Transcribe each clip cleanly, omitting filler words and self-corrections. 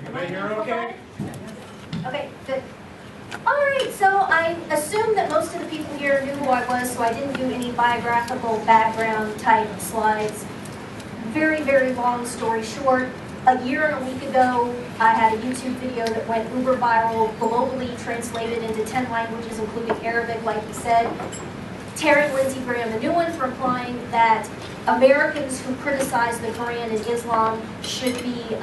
Everybody here okay? Okay, good. Alright, so I assume that most of the people here knew who I was, so I didn't do any biographical background type slides. Very, very long story short, a year and a week ago, I had a YouTube video that went uber viral, globally translated into 10 languages, including Arabic, like he said. Tearing Lindsey Graham a new one for implying that Americans who criticize the Quran and Islam should be,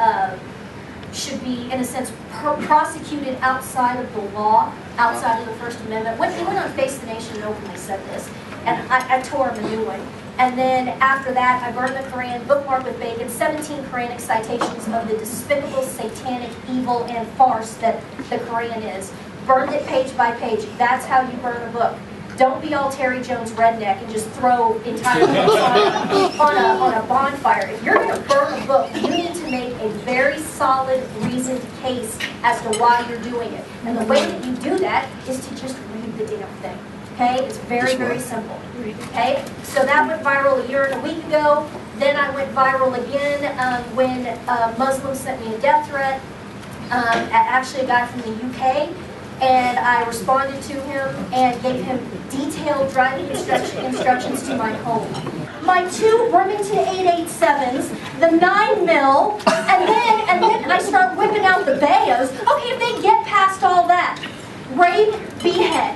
in a sense, prosecuted outside of the law, outside of the First Amendment. He went on Face the Nation and openly said this, and I tore him a new one. And then after that, I burned the Quran, bookmarked with bacon, 17 Quranic citations of the despicable, satanic, evil, and farce that the Quran is. Burned it page by page. That's how you burn a book. Don't be all Terry Jones redneck and just throw entire books on a bonfire. If you're going to burn a book, you need to make a very solid, reasoned case as to why you're doing it. And the way that you do that is to just read the damn thing. Okay? It's very, very simple. Okay? So that went viral a year and a week ago. Then I went viral again when a Muslim sent me a death threat. Actually, a guy from the UK. And I responded to him and gave him detailed driving instructions to my home. My two Remington 887s, the 9mm, and then I start whipping out the Bayos. Okay, if they get past all that, rape, behead.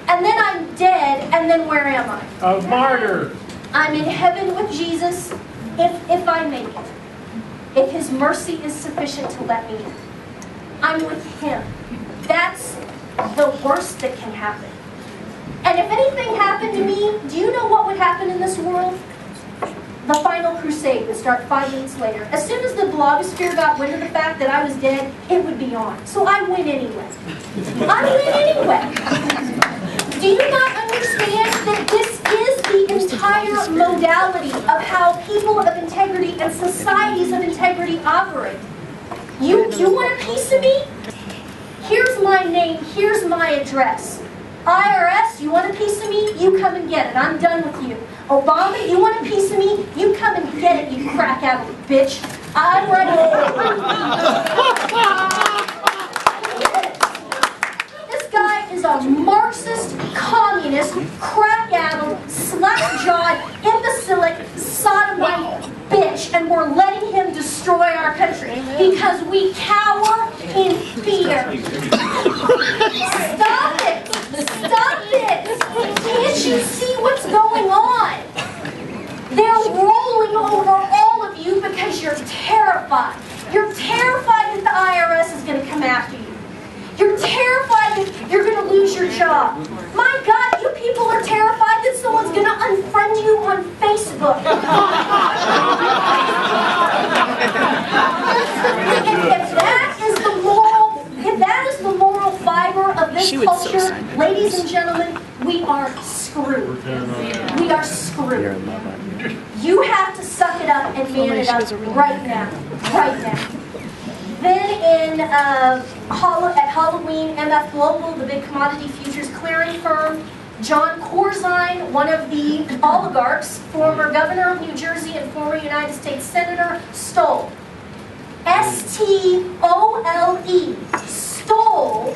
And then I'm dead, and then where am I? A martyr. I'm in heaven with Jesus, if I make it. If his mercy is sufficient to let me in. I'm with him. That's the worst that can happen. And if anything happened to me, do you know what would happen in this world? The final crusade would start 5 minutes later. As soon as the blogosphere got wind of the fact that I was dead, it would be on. So I win anyway. I win anyway. Do you not understand that this is the entire modality of how people of integrity and societies of integrity operate? You want a piece of me? Here's my name, here's my address. IRS, you want a piece of me? You come and get it. I'm done with you. Obama, you want a piece of me? You come and get it, you crack out of bitch. I'm ready. This guy is a Marxist, communist, crack-addled, slack-jawed, imbecilic, sodomite bitch, and we're letting him destroy our country because we cower in fear. Stop it! Stop it! Can't you see what's going on? They're rolling over all of you because you're terrified. You're terrified that the IRS is going to come after you. You're terrified that you're going to lose your job. My God, you people are terrified that someone's going to unfriend you on Facebook. If that is the moral fiber of this culture, ladies and gentlemen, we are screwed. We are screwed. You have to suck it up and man it up right now. Right now. Then at Halloween, MF Global, the big commodity futures clearing firm, John Corzine, one of the oligarchs, former governor of New Jersey and former United States senator, stole. S-T-O-L-E, stole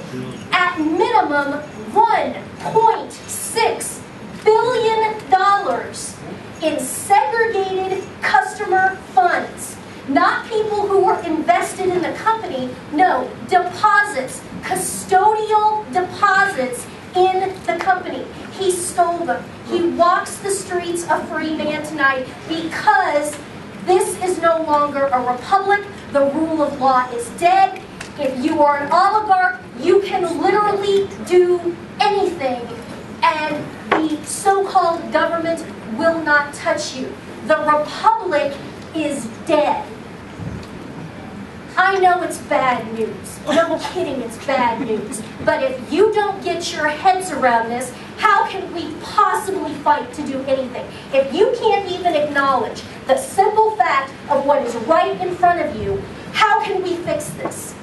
at minimum $1.6 billion in segregated customer funds. Not people who were invested in the company, no, deposits, custodial deposits in the company. He stole them. He walks the streets a free man tonight because this is no longer a republic. The rule of law is dead. If you are an oligarch, you can literally do anything, and the so-called government will not touch you. The republic is dead. I know it's bad news. No kidding, it's bad news. But if you don't get your heads around this, how can we possibly fight to do anything? If you can't even acknowledge the simple fact of what is right in front of you, how can we fix this?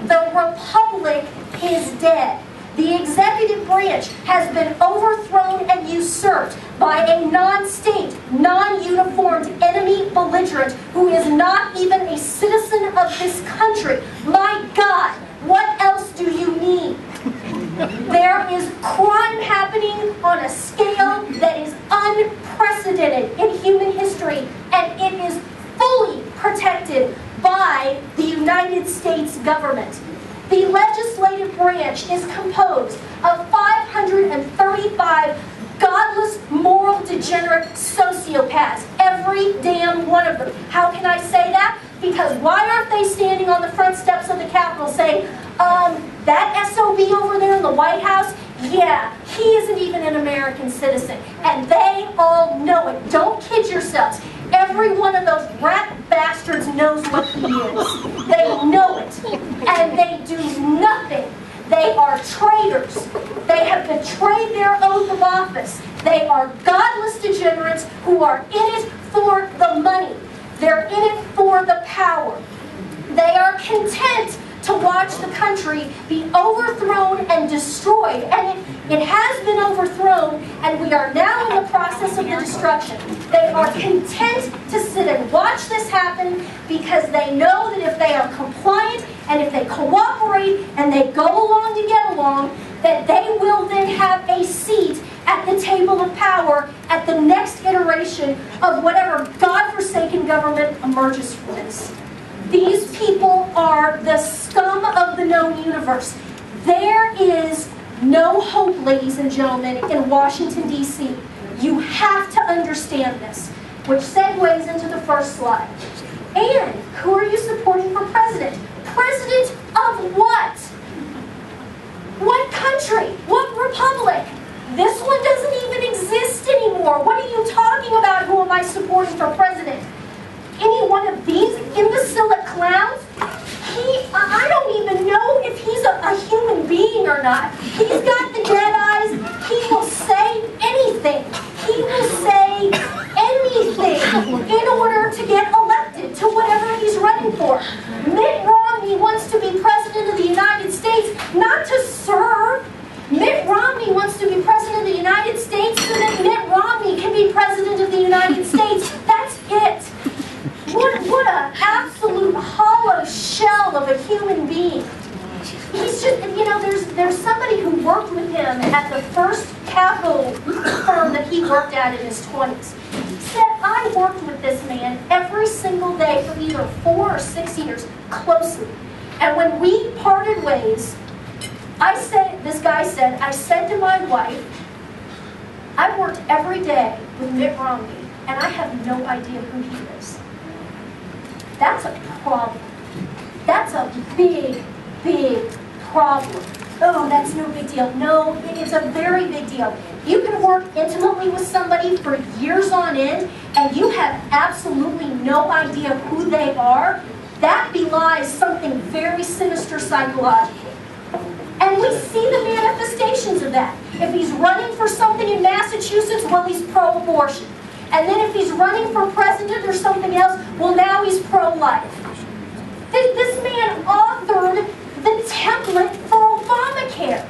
The republic is dead. The executive branch has been overthrown and usurped by a non-state, non-uniformed enemy belligerent who is not even a citizen of this country. My God, what else do you need? There is crime happening on a scale that is unprecedented in human history, and it is fully protected by the United States government. The legislative branch is composed of 535 godless, moral, degenerate sociopaths. Every damn one of them. How can I say that? Because why aren't they standing on the front steps of the Capitol saying, that SOB over there in the White House, yeah, he isn't even an American citizen. And they all know it. Don't kid yourselves. Every one of those rat bastards knows what he is. They know it. And they do nothing. They are traitors. They have betrayed their oath of office. They are godless degenerates who are in it for the money. They're in it for the power. They are content to watch the country be overthrown and destroyed. And it has been overthrown, and we are now in the process of the destruction. They are content to sit and watch this happen because they know that if they are compliant and if they cooperate and they go along to get along, that they will then have a seat at the table of power at the next iteration of whatever godforsaken government emerges from this. These people are the scum of the known universe. There is no hope, ladies and gentlemen, in Washington, D.C. You have to understand this, which segues into the first slide. And who are you supporting for president? President of what? What country? What republic? This one doesn't even exist anymore. What are you talking about? Who am I supporting for president? Any one of these imbecilic clowns? I don't even know if he's a human being or not. He's got the dead eyes. He will say anything. He will say anything in order to get elected to whatever he's running for. Mitt Romney wants to be president of the United States, not to serve. Mitt Romney wants to be president of the United States so that Mitt Romney can be president of the United States. That's it. What an absolute hollow shell of a human being. He's just, there's somebody who worked with him at the first capital firm that he worked at in his 20s. Said, I worked with this man every single day for either 4 or 6 years, closely. And when we parted ways, this guy said, I said to my wife, I worked every day with Mitt Romney, and I have no idea who he is. That's a problem. That's a big, big problem. Oh, that's no big deal. No, it's a very big deal. You can work intimately with somebody for years on end, and you have absolutely no idea who they are. That belies something very sinister psychologically. And we see the manifestations of that. If he's running for something in Massachusetts, well, he's pro-abortion. And then if he's running for president or something else, well, now he's pro-life. This man authored the template for Obamacare.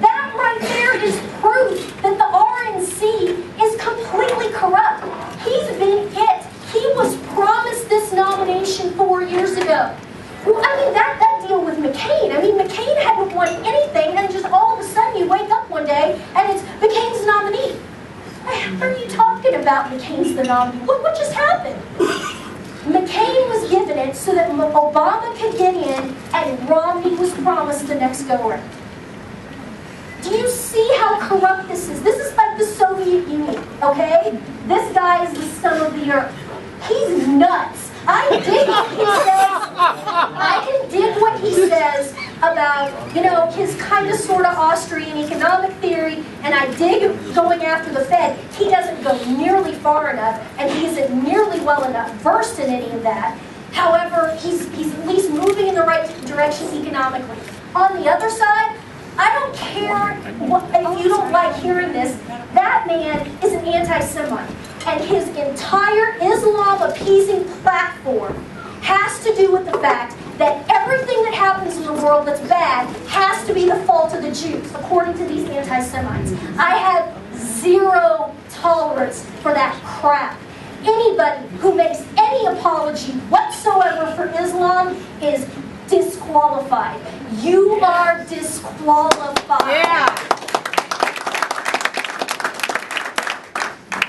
That right there is proof that the RNC is completely corrupt. He's been it. He was promised this nomination 4 years ago. Well, I mean, that deal with McCain. I mean, McCain hadn't won anything, and just all of a sudden you wake up one day and it's McCain's nominee. What are you talking about, McCain's the nominee? What just happened? McCain was given it so that Obama could get in, and Romney was promised the next go-around. Do you see how corrupt this is? This is like the Soviet Union, okay? This guy is the scum of the earth. He's nuts. I dig what he says. I can dig what he says about, his kind of sort of Austrian economic theory, and I dig going after the Fed. He doesn't go nearly far enough, and he isn't nearly well enough versed in any of that. However, he's at least moving in the right direction economically. On the other side, I don't care if you don't like hearing this, that man is an anti-Semite. And his entire Islam-appeasing platform has to do with the fact that everything that happens in the world that's bad has to be the fault of the Jews, according to these anti-Semites. I have zero tolerance for that crap. Anybody who makes any apology whatsoever for Islam is disqualified. You are disqualified. Yeah.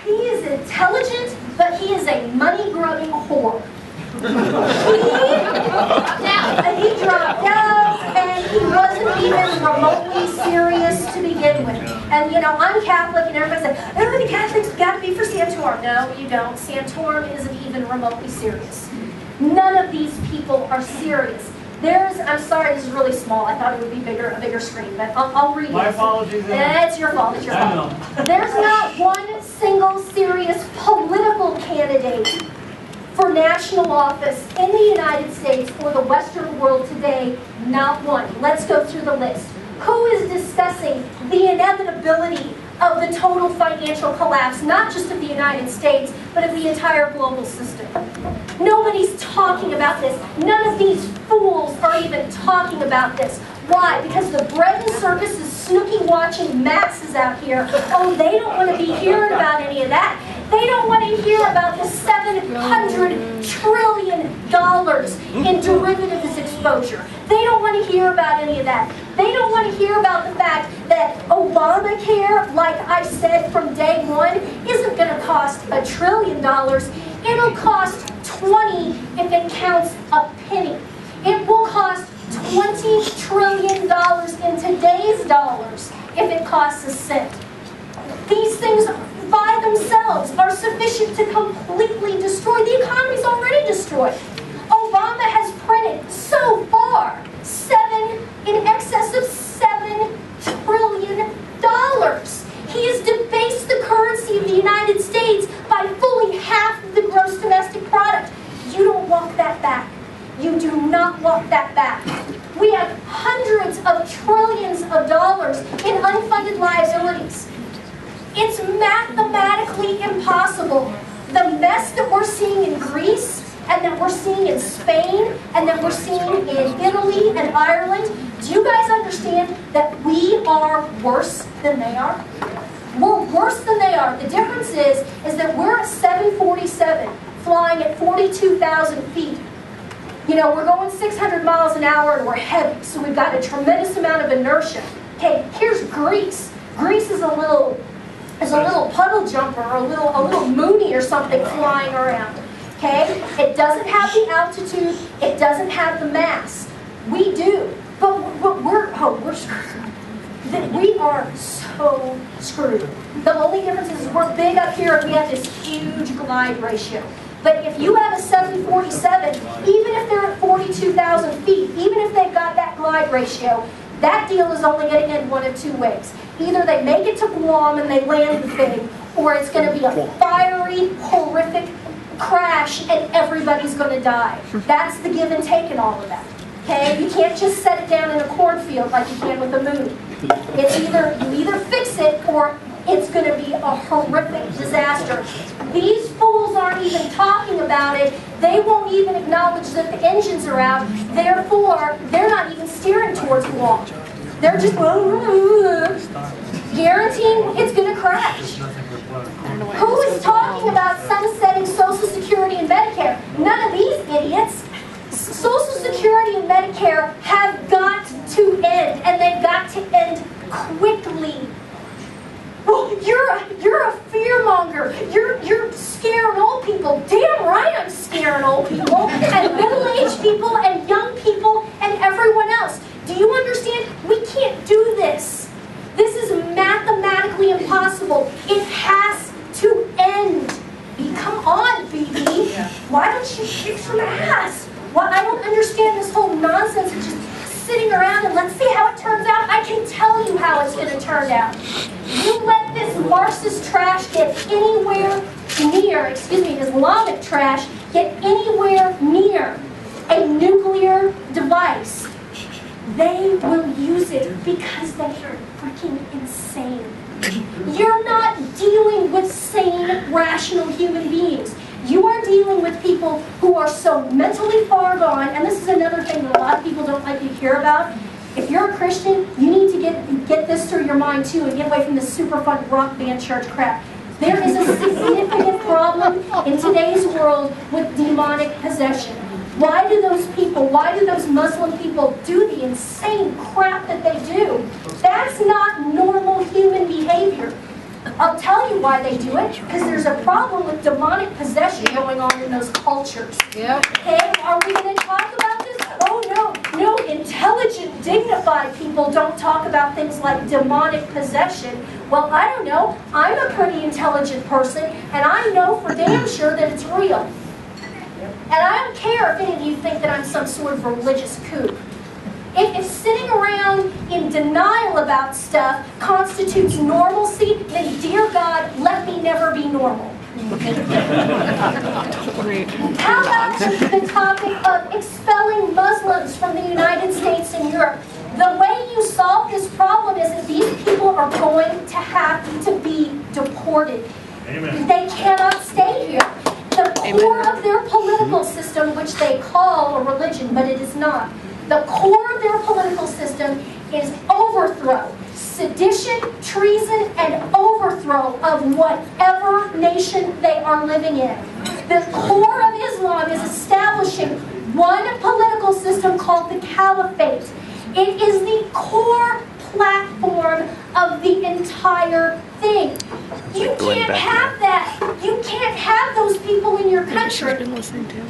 He is intelligent, but he is a money-grubbing whore. He dropped out, and he wasn't even remotely serious to begin with. And you know, I'm Catholic, and everybody said, "Oh, the Catholics got to be for Santorum." No, you don't. Santorum isn't even remotely serious. None of these people are serious. I'm sorry, this is really small. I thought it would be a bigger screen, but I'll read it. My apologies. It's your fault. It's your fault. There's not one single serious political candidate for national office in the United States or the Western world today. Not one. Let's go through the list. Who is discussing the inevitability of the total financial collapse, not just of the United States, but of the entire global system? Nobody's talking about this. None of these fools are even talking about this. Why? Because the bread and circus snooky watching masses out here, oh, they don't want to be hearing about any of that. They don't want to hear about the $700 trillion in derivatives exposure. They don't want to hear about any of that. They don't want to hear about the fact that Obamacare, like I said from day one, isn't going to cost $1 trillion. It'll cost 20 if it counts a penny. It will cost $20 trillion in today's dollars if it costs a cent. These things by themselves are sufficient to completely destroy. The economy's already destroyed. Obama has printed so far in excess of $7 trillion. He has debased the currency of the United States by fully half of the gross domestic product. You don't walk that back. You do not walk that back. We have hundreds of trillions of dollars in unfunded liabilities. It's mathematically impossible. The mess that we're seeing in Greece, and that we're seeing in Spain, and that we're seeing in Italy and Ireland, do you guys understand that we are worse than they are? We're worse than they are. The difference is that we're at 747, flying at 42,000 feet. You know, we're going 600 miles an hour and we're heavy, so we've got a tremendous amount of inertia. Okay, here's Greece. Greece is a little puddle jumper, or a little moony or something flying around. Okay, it doesn't have the altitude, it doesn't have the mass. We do, but we're screwed. We are so screwed. The only difference is we're big up here and we have this huge glide ratio. But if you have a 747, even if they're at 42,000 feet, even if they've got that glide ratio, that deal is only going to end one of two ways. Either they make it to Guam and they land the thing, or it's going to be a fiery, horrific crash and everybody's going to die. That's the give and take in all of that. Okay? You can't just set it down in a cornfield like you can with the moon. It's you either fix it or it's going to be a horrific disaster. These fools aren't even talking about it. They won't even acknowledge that the engines are out. Therefore, they're not even steering towards Guam. They're just guaranteeing it's going to crash. Who is talking about sunsetting Social Security and Medicare? None of these idiots. Social Security and Medicare have got to end, and they've got to end quickly. Well, you're a fearmonger. You're scaring old people. Damn right I'm scaring old people, and middle-aged people, and young people, and everyone else. Do you understand? We can't do this. This is mathematically impossible. It has to end. Come on, BB. Why don't you kick some ass? Well, I don't understand this whole nonsense of just sitting around and let's see how it turns out. I can tell you how it's going to turn out. You let this Marxist trash get anywhere near, Islamic trash, get anywhere near a nuclear device, they will use it because they are freaking insane. You're not dealing with sane, rational human beings. You are dealing with people who are so mentally far gone, and this is another thing that a lot of people don't like to hear about. If you're a Christian, you need to get this through your mind too and get away from this super fun rock band church crap. There is a significant problem in today's world with demonic possession. Why do those Muslim people do the insane crap that they do? That's not normal human behavior. I'll tell you why they do it, because there's a problem with demonic possession going on in those cultures. Yep. Okay, are we going to talk about this? Oh no, intelligent, dignified people don't talk about things like demonic possession. Well, I don't know, I'm a pretty intelligent person, and I know for damn sure that it's real. And I don't care if any of you think that I'm some sort of religious kook. If sitting around in denial about stuff constitutes normalcy, then dear God, let me never be normal. How about the topic of expelling Muslims from the United States and Europe? The way you solve this problem is that these people are going to have to be deported. Amen. They cannot stay here. The core of their political system, which they call a religion, but it is not. The core of their political system is overthrow, sedition, treason, and overthrow of whatever nation they are living in. The core of Islam is establishing one political system called the caliphate. It is the core platform of the entire thing. You can't have that. You can't have those people in your country.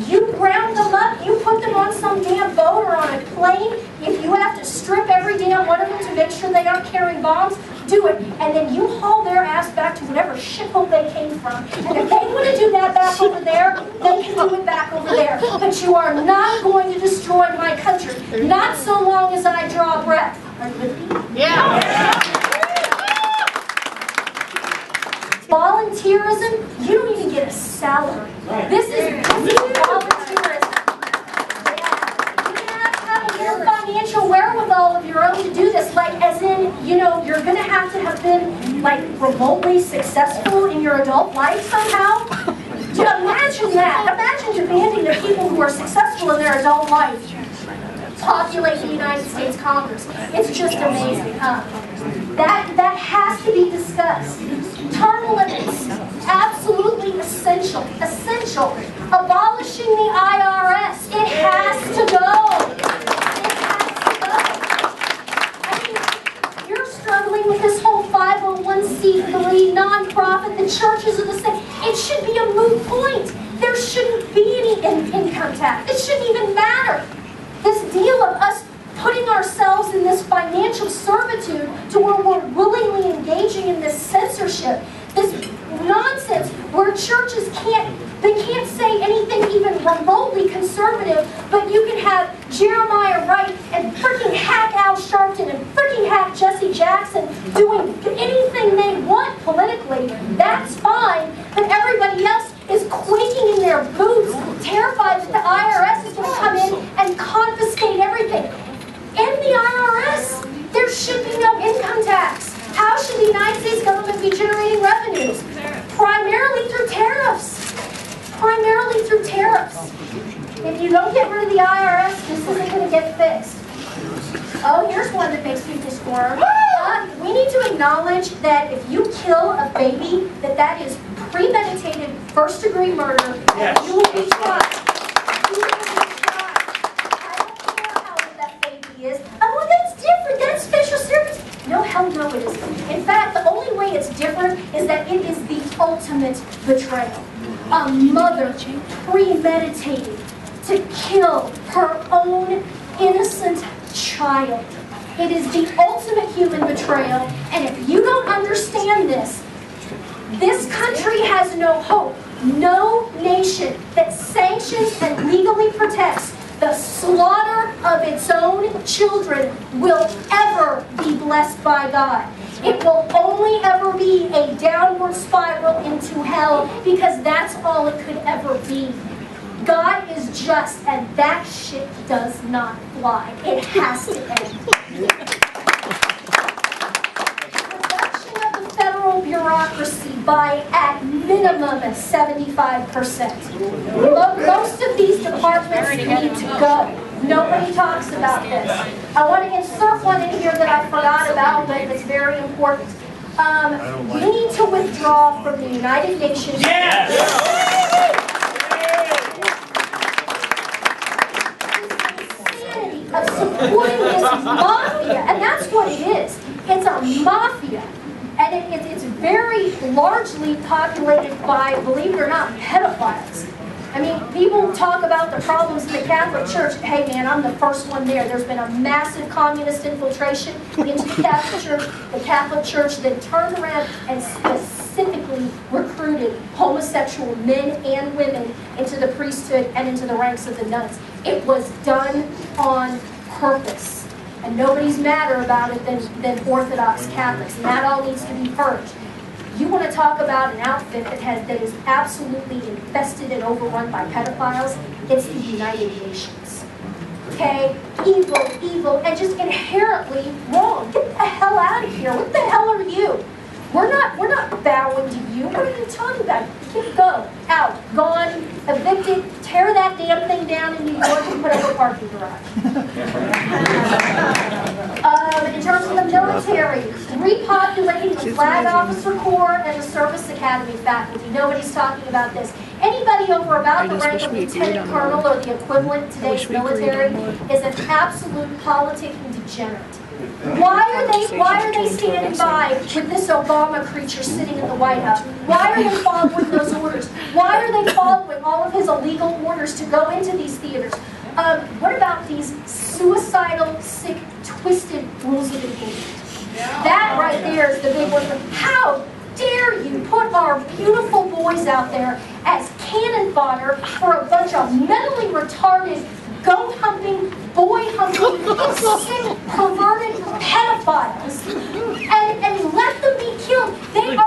You round them up, you put them on some damn boat or on a plane. If you have to strip every damn one of them to make sure they aren't carrying bombs, do it. And then you haul their ass back to whatever shithole they came from. And if they want to do that back over there, they can do it back over there. But you are not going to destroy my country. Not so long as I draw breath. Are you with me? Yeah. Volunteerism, you don't even get a salary. This is volunteerism. Yeah. You have to have a financial wherewithal of your own to do this, like as in, you know, you're going to have been like remotely successful in your adult life somehow. Imagine that. Imagine demanding that people who are successful in their adult life populate the United States Congress. It's just amazing, huh? That has to be discussed. Term limits, absolutely essential. Essential. Abolishing the IRS. It has to go. It has to go. I mean, you're struggling with this whole 501c3 nonprofit. The churches are the same. It should be a moot point. There shouldn't be any income tax. It shouldn't even matter. This deal of us putting ourselves in this financial servitude to where we're willingly engaging in this censorship, this nonsense where churches can't say anything even remotely conservative, but you can have Jeremiah Wright and freaking hack Al Sharpton and freaking hack Jesse Jackson doing anything they want politically. That's fine, but everybody else is quaking in their boots, terrified that the IRS is going to come in and confiscate everything. In the IRS, there should be no income tax. How should the United States government be generating revenues? Primarily through tariffs. Primarily through tariffs. If you don't get rid of the IRS, this isn't going to get fixed. Oh, here's one that makes people squirm. We need to acknowledge that if you kill a baby, that is premeditated first-degree murder, and you will be tried. You will be tried. I don't care how old that baby is. Oh, that's different. That's special service. No, hell no it isn't. In fact, the only way it's different is that it is the ultimate betrayal. A mother premeditated to kill her own innocent child. It is the ultimate human betrayal, and if you don't understand this, this country has no hope. No nation that sanctions and legally protects the slaughter of its own children will ever be blessed by God. It will only ever be a downward spiral into hell, because that's all it could ever be. God is just, and that shit does not fly. It has to end. Reduction of the federal bureaucracy by, at minimum 75%. Most of these departments need to go. Nobody talks about this. I want to insert one in here that I forgot about, but it's very important. We need to withdraw from the United Nations. Yes! Of supporting this mafia, and that's what it is. It's a mafia, and it's very largely populated by, believe it or not, pedophiles. I mean, people talk about the problems in the Catholic Church. Hey man, I'm the first one there. There's been a massive communist infiltration into the Catholic Church that turned around and specifically recruited homosexual men and women into the priesthood and into the ranks of the nuns. It was done on purpose. And nobody's madder about it than Orthodox Catholics. And that all needs to be purged. You want to talk about an outfit that is absolutely infested and overrun by pedophiles? It's the United Nations. Okay? Evil, and just inherently wrong. Get the hell out of here. What the hell are you? We're not bowing to you. What are you talking about? Go, out, gone, evicted, tear that damn thing down in New York and put up a parking garage. In terms of the military, repopulating the Flag Officer Corps and the Service Academy faculty. Nobody's talking about this. Anybody over about the rank of Lieutenant Colonel or the equivalent in today's military is an absolute politicking degenerate. Why are they standing by with this Obama creature sitting in the White House? Why are they following those orders? Why are they following all of his illegal orders to go into these theaters? What about these suicidal, sick, twisted rules of engagement? That right there is the big one. How dare you put our beautiful boys out there as cannon fodder for a bunch of mentally retarded, goat-humping, boy-humping, sick, perverted pedophiles, and let them be killed. They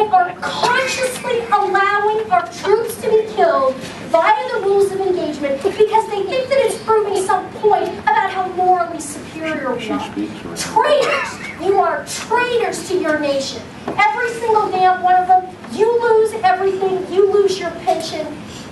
are consciously allowing our troops to be killed via the rules of engagement because they think that it's proving some point about how morally superior we are. Traitors! You are traitors to your nation. Every single damn one of them. You lose everything. You lose your pension.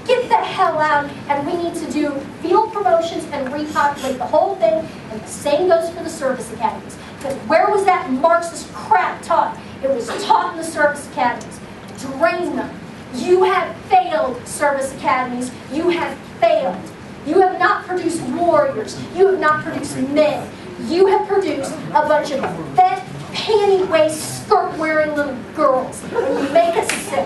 Get the hell out, and we need to do field promotions and repopulate the whole thing, and the same goes for the service academies. Because where was that Marxist crap taught? It was taught in the service academies. Drain them. You have failed, service academies. You have failed. You have not produced warriors. You have not produced men. You have produced a bunch of fat, panty-waist, skirt-wearing little girls. And you make us sick.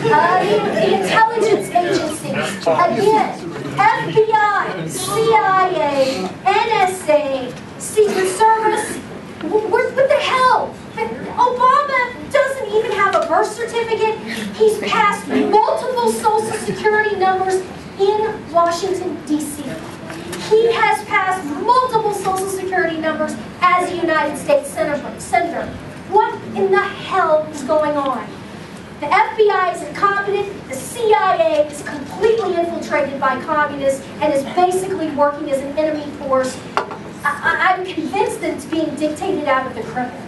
The intelligence agencies, again, FBI, CIA, NSA, Secret Service, what the hell? Obama doesn't even have a birth certificate. He's passed multiple Social Security numbers in Washington, D.C. He has passed multiple Social Security numbers as a United States Senator. What in the hell is going on? The FBI is incompetent, the CIA is completely infiltrated by communists and is basically working as an enemy force. I'm convinced that it's being dictated out of the Kremlin.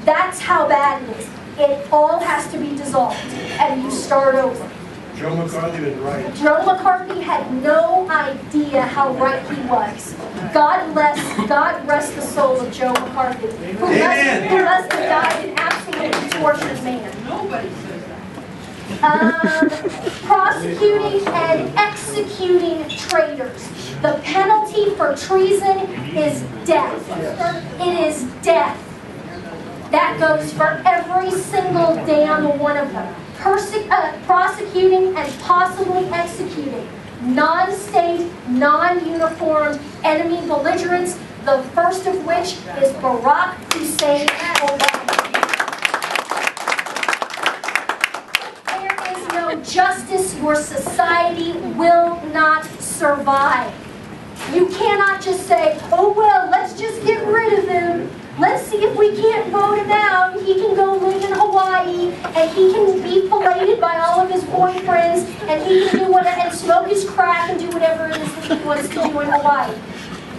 That's how bad it is. It all has to be dissolved, and you start over. Joe McCarthy was right. Joe McCarthy had no idea how right he was. God rest the soul of Joe McCarthy, who must have died an absolutely tortured man. Nobody says that. Prosecuting and executing traitors. The penalty for treason is death. It is death. That goes for every single damn one of them. Prosecuting and possibly executing non-state, non-uniformed enemy belligerents, the first of which is Barack Hussein Obama. There is no justice. Your society will not survive. You cannot just say, oh well, let's just get rid of him. Let's see if we can't vote him out. He can go live in Hawaii, and he can be filleted by all of his boyfriends, and he can do whatever, and smoke his crack and do whatever it is that he wants to do in Hawaii.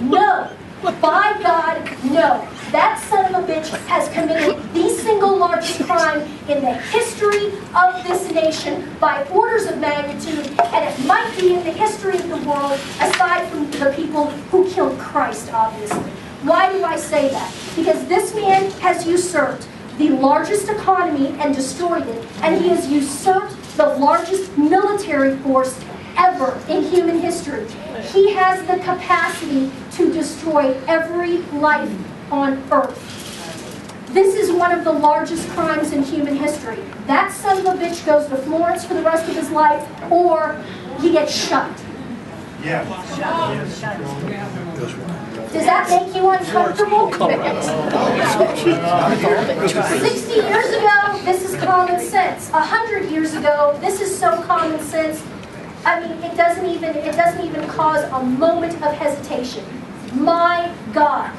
No, By God, no. That son of a bitch has committed the single largest crime in the history of this nation by orders of magnitude, and it might be in the history of the world, aside from the people who killed Christ, obviously. Why do I say that? Because this man has usurped the largest economy and destroyed it, and he has usurped the largest military force ever in human history. He has the capacity to destroy every life on earth. This is one of the largest crimes in human history. That son of a bitch goes to Florence for the rest of his life, or he gets shot. Yeah. Does that make you uncomfortable? 60 years ago, this is common sense. 100 years ago, this is so common sense. I mean, it doesn't even cause a moment of hesitation. My God,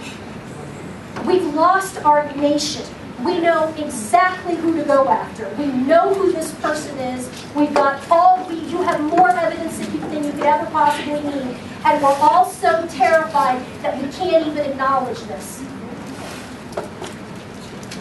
we've lost our nation. We know exactly who to go after. We know who this person is. We've got you have more evidence than you could ever possibly need. And we're all so terrified that we can't even acknowledge this.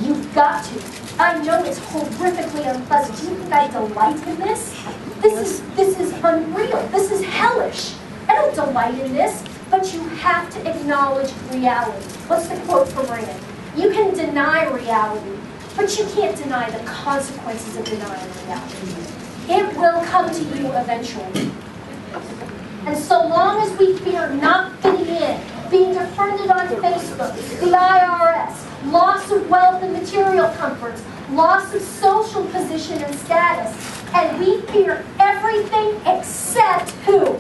You've got to. I know it's horrifically unpleasant. Do you think I delight in this? This is unreal. This is hellish. I don't delight in this, but you have to acknowledge reality. What's the quote from Rand? You can deny reality, but you can't deny the consequences of denying reality. It will come to you eventually. And so long as we fear not fitting in, being defriended on Facebook, the IRS, loss of wealth and material comforts, loss of social position and status, and we fear everything except who?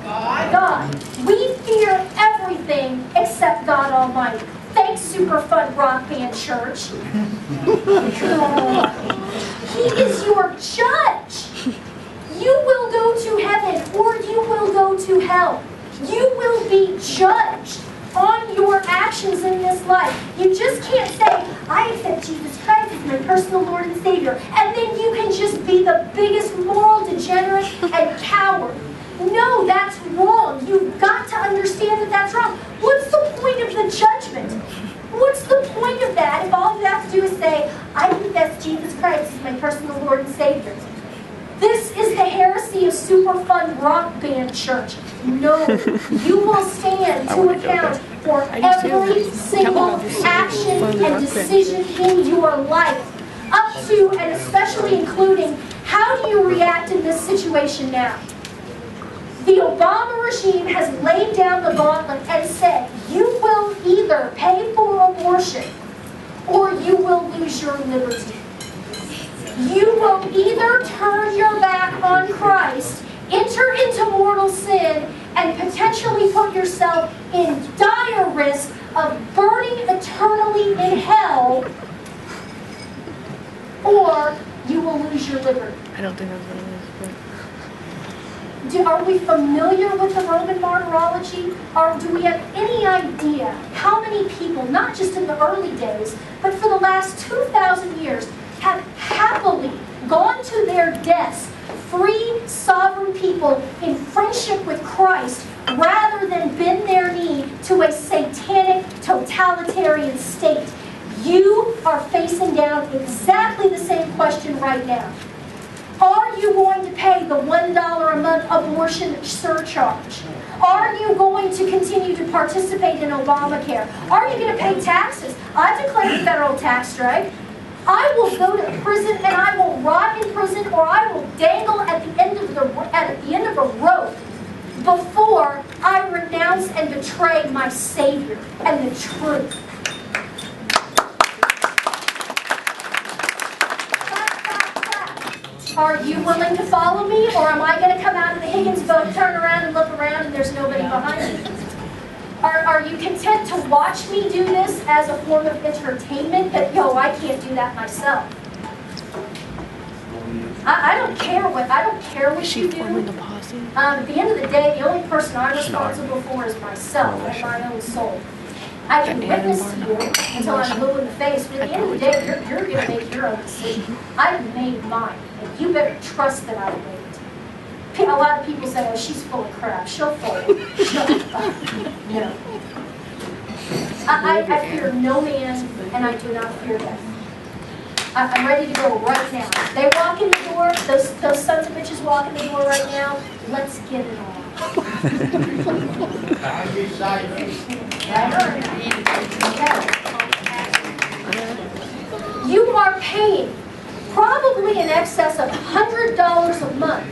God. We fear everything except God Almighty. Thanks, Superfund Rock Band Church. He is your judge. You will go to heaven or you will go to hell. You will be judged on your actions in this life. You just can't say, I accept Jesus Christ as my personal Lord and Savior, and then you can just be the biggest moral degenerate and coward. No, that's wrong. You've got to understand that that's wrong. What's the point of the judgment? What's the point of that if all you have to do is say, I confess Jesus Christ as my personal Lord and Savior? This is the heresy of Superfund Rock Band Church. No, you will stand to account for every single action and decision in your life, up to and especially including how do you react in this situation now? The Obama regime has laid down the gauntlet and said, you will either pay for abortion or you will lose your liberty. You will either turn your back on Christ, enter into mortal sin, and potentially put yourself in dire risk of burning eternally in hell, or you will lose your liberty. I don't think that's what it is. Are we familiar with the Roman martyrology? Or do we have any idea how many people, not just in the early days, but for the last 2,000 years, have happily gone to their deaths, free, sovereign people in friendship with Christ, rather than bend their knee to a satanic, totalitarian state? You are facing down exactly the same question right now. Are you going to pay the $1 a month abortion surcharge? Are you going to continue to participate in Obamacare? Are you going to pay taxes? I've declared a federal tax strike. I will go to prison and I will rot in prison, or I will dangle at the end of a rope before I renounce and betray my Savior and the truth. Are you willing to follow me, or am I going to come out of the Higgins boat, turn around and look around and there's nobody behind me? Are you content to watch me do this as a form of entertainment? But I can't do that myself. I don't care what you do. At the end of the day, the only person I'm responsible for is myself and my own soul. I can witness to you until I'm blue in the face, but at the end of the day, you're going to make your own decision. I've made mine, and you better trust that I've made it. A lot of people say, oh, she's full of crap. She'll fold. No. I fear no man, and I do not fear death. I'm ready to go right now. They walk in the door, those sons of bitches walk in the door right now. Let's get it on. You are paying probably in excess of $100 a month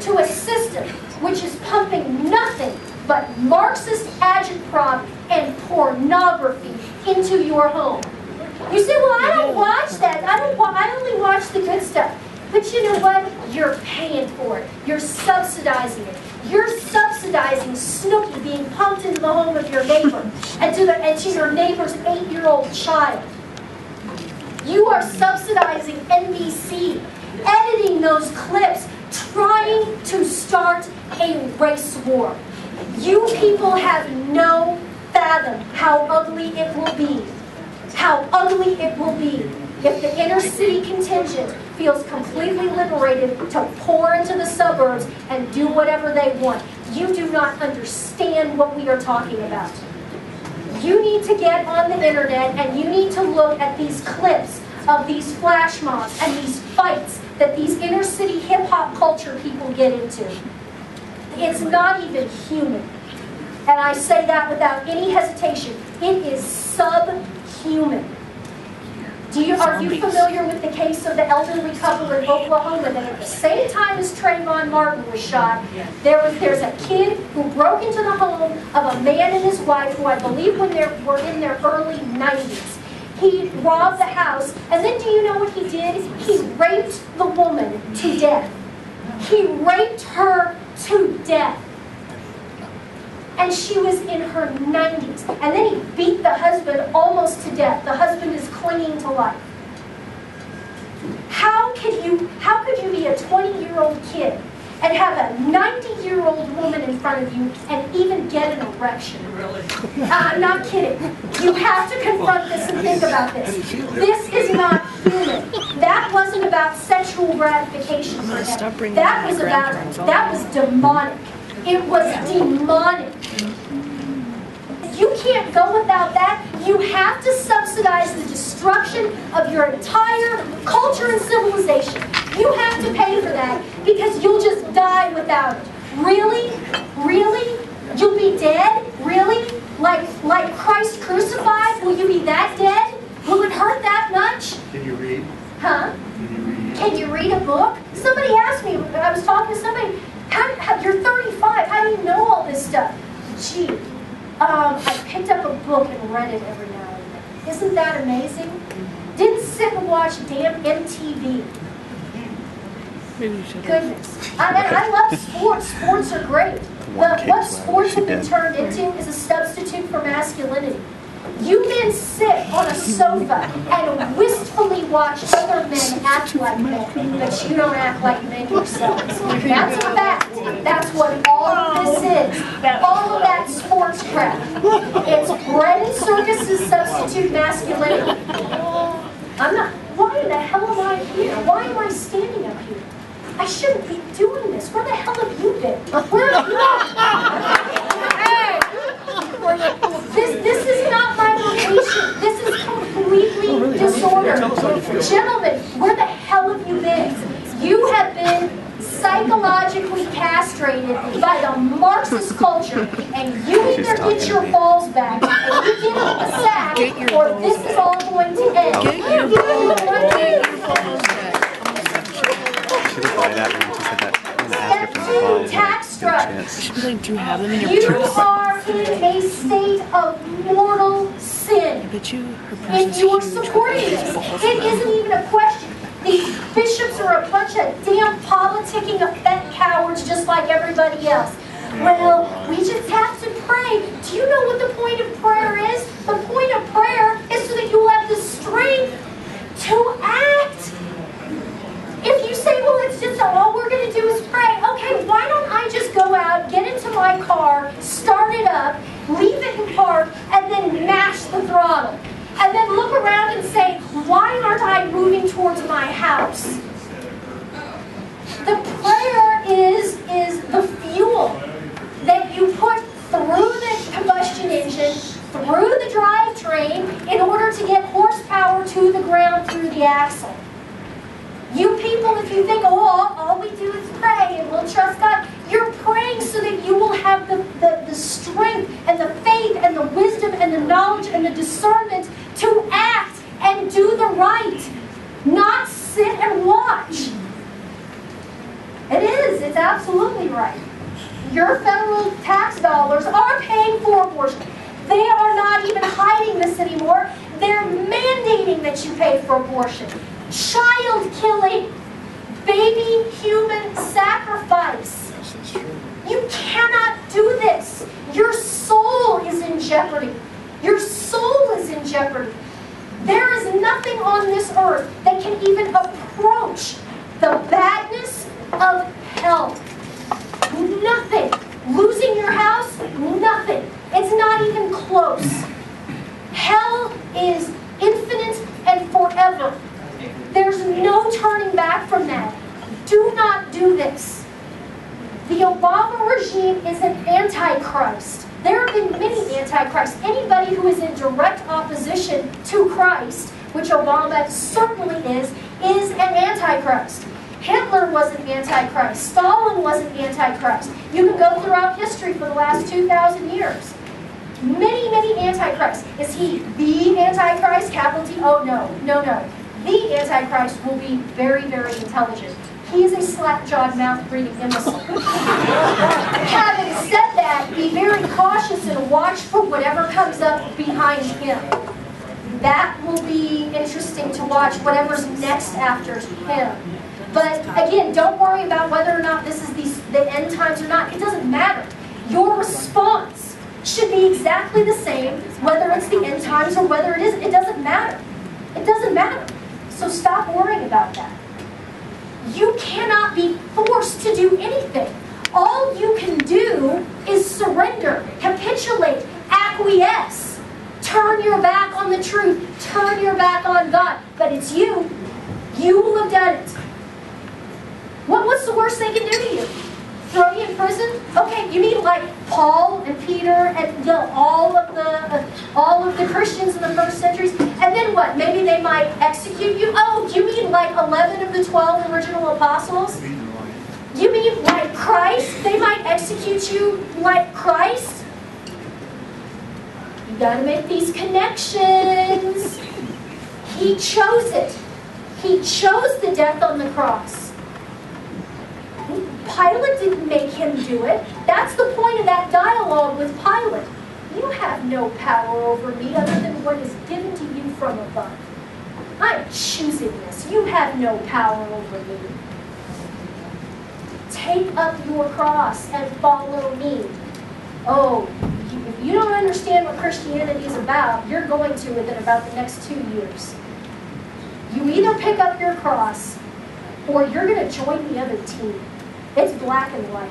to a system which is pumping nothing but Marxist agitprop and pornography into your home. You say, well, I don't watch that. I only watch the good stuff. But you know what? You're paying for it. You're subsidizing it. You're subsidizing Snooki being pumped into the home of your neighbor and to your neighbor's 8-year-old child. You are subsidizing NBC, editing those clips, trying to start a race war. You people have no fathom how ugly it will be. How ugly it will be if the inner city contingent feels completely liberated to pour into the suburbs and do whatever they want. You do not understand what we are talking about. You need to get on the internet and you need to look at these clips of these flash mobs and these fights that these inner city hip-hop culture people get into. It's not even human. And I say that without any hesitation. It is subhuman. Are you familiar with the case of the elderly couple in Oklahoma that at the same time as Trayvon Martin was shot, there's a kid who broke into the home of a man and his wife who I believe were in their early 90s. He robbed the house, and then do you know what he did? He raped the woman to death. He raped her to death. And she was in her 90s. And then he beat the husband almost to death. The husband is clinging to life. How could you be a 20-year-old kid and have a 90-year-old woman in front of you and even get an erection? Really? I'm not kidding. You have to confront this and think about this. This is not human. That wasn't about sexual gratification for him. That was demonic. It was demonic. You can't go without that. You have to subsidize the destruction of your entire culture and civilization. You have to pay for that because you'll just die without it. Really? Really? You'll be dead? Really? Like Christ crucified? Will you be that dead? Will it hurt that much? Can you read? Huh? Can you read a book? Somebody asked me, I was talking to somebody, you're 35, how do you know all this stuff? Gee, I picked up a book and read it every now and then. Isn't that amazing? Didn't sit and watch damn MTV. Goodness. I love sports. Sports are great. But what sports have been turned into is a substitute for masculinity. You men sit on a sofa and wistfully watch other men act like men, but you don't act like men yourselves. That's a fact. That's what all of this is. All of that sports crap. It's bread and circuses substitute masculinity. I'm not. Why the hell am I here? Why am I standing up here? I shouldn't be doing this. Where the hell have you been? Where have you been? This is not my location. This is completely disordered. Gentlemen, where the hell have you been? You have been psychologically castrated by the Marxist culture, and you either get your balls back and you get in the sack, or this is all going to end. Get your balls back. Should have bought that when she said that. Step 2, tax struts. Should be like, do you have them in your You purse? are in a state of mortal sin. But her purse If is you are huge. supporting this, it isn't even a question. These bishops are a bunch of damn politicking effect cowards just like everybody else. Well, we just have to pray. Do you know what the point of prayer is? The point of prayer is so that you will have the strength to act. If you say, well, it's just all we're going to do is pray, okay, why don't I just go out, get into my car, start it up, leave it in park, and then mash the throttle? And then look around and say, why aren't I moving towards my house? The prayer is the fuel that you put through the combustion engine, through the drivetrain, the strength and the faith and the wisdom and the knowledge and the discernment to act and do the right, not sit and watch. It is. It's absolutely right. Your federal tax dollars are paying for abortion. They are not even hiding this anymore. They're mandating that you pay for abortion. Child killing, baby human sacrifice. You cannot do this. Your soul is in jeopardy. Your soul is in jeopardy. There is nothing on this earth that can even approach the badness of hell. Nothing. Losing your house, nothing. It's not even close. Hell is infinite and forever. There's no turning back from that. Do not do this. The Obama regime is an antichrist. There have been many antichrists. Anybody who is in direct opposition to Christ, which Obama certainly is an antichrist. Hitler was an antichrist. Stalin was an antichrist. You can go throughout history for the last 2,000 years. Many, many antichrists. Is he the antichrist, capital T? Oh, no. No, no. The antichrist will be very, very intelligent. He is a slap-jawed, mouth-breathing imbecile. Having said that, be very cautious and watch for whatever comes up behind him. That will be interesting to watch, whatever's next after him. But again, don't worry about whether or not this is the end times or not. It doesn't matter. Your response should be exactly the same, whether it's the end times or whether it isn't. It doesn't matter. It doesn't matter. So stop worrying about that. You cannot be forced to do anything. All you can do is surrender, capitulate, acquiesce. Turn your back on the truth. Turn your back on God. But it's you. You will have done it. What's the worst they can do to you? Throw you in prison? Okay, you mean like Paul and Peter and all of the Christians in the first centuries? And then what? Maybe they might execute you? Oh, you mean like 11 of the 12 original apostles? You mean like Christ? They might execute you like Christ? You got to make these connections. He chose it. He chose the death on the cross. Pilate didn't make him do it. That's the point of that dialogue with Pilate. You have no power over me other than what is given to you from above. I'm choosing this. You have no power over me. Take up your cross and follow me. Oh, if you don't understand what Christianity is about, you're going to within about the next 2 years. You either pick up your cross or you're going to join the other team. It's black and white.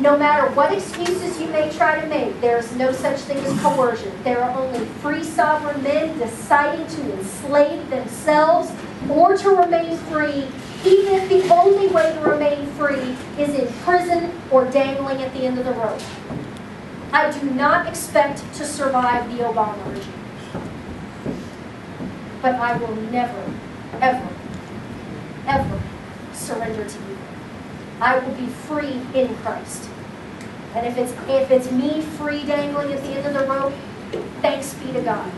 No matter what excuses you may try to make, there's no such thing as coercion. There are only free sovereign men deciding to enslave themselves or to remain free, even if the only way to remain free is in prison or dangling at the end of the rope. I do not expect to survive the Obama regime. But I will never, ever, ever surrender to you. I will be free in Christ. And if it's me free dangling at the end of the rope, thanks be to God.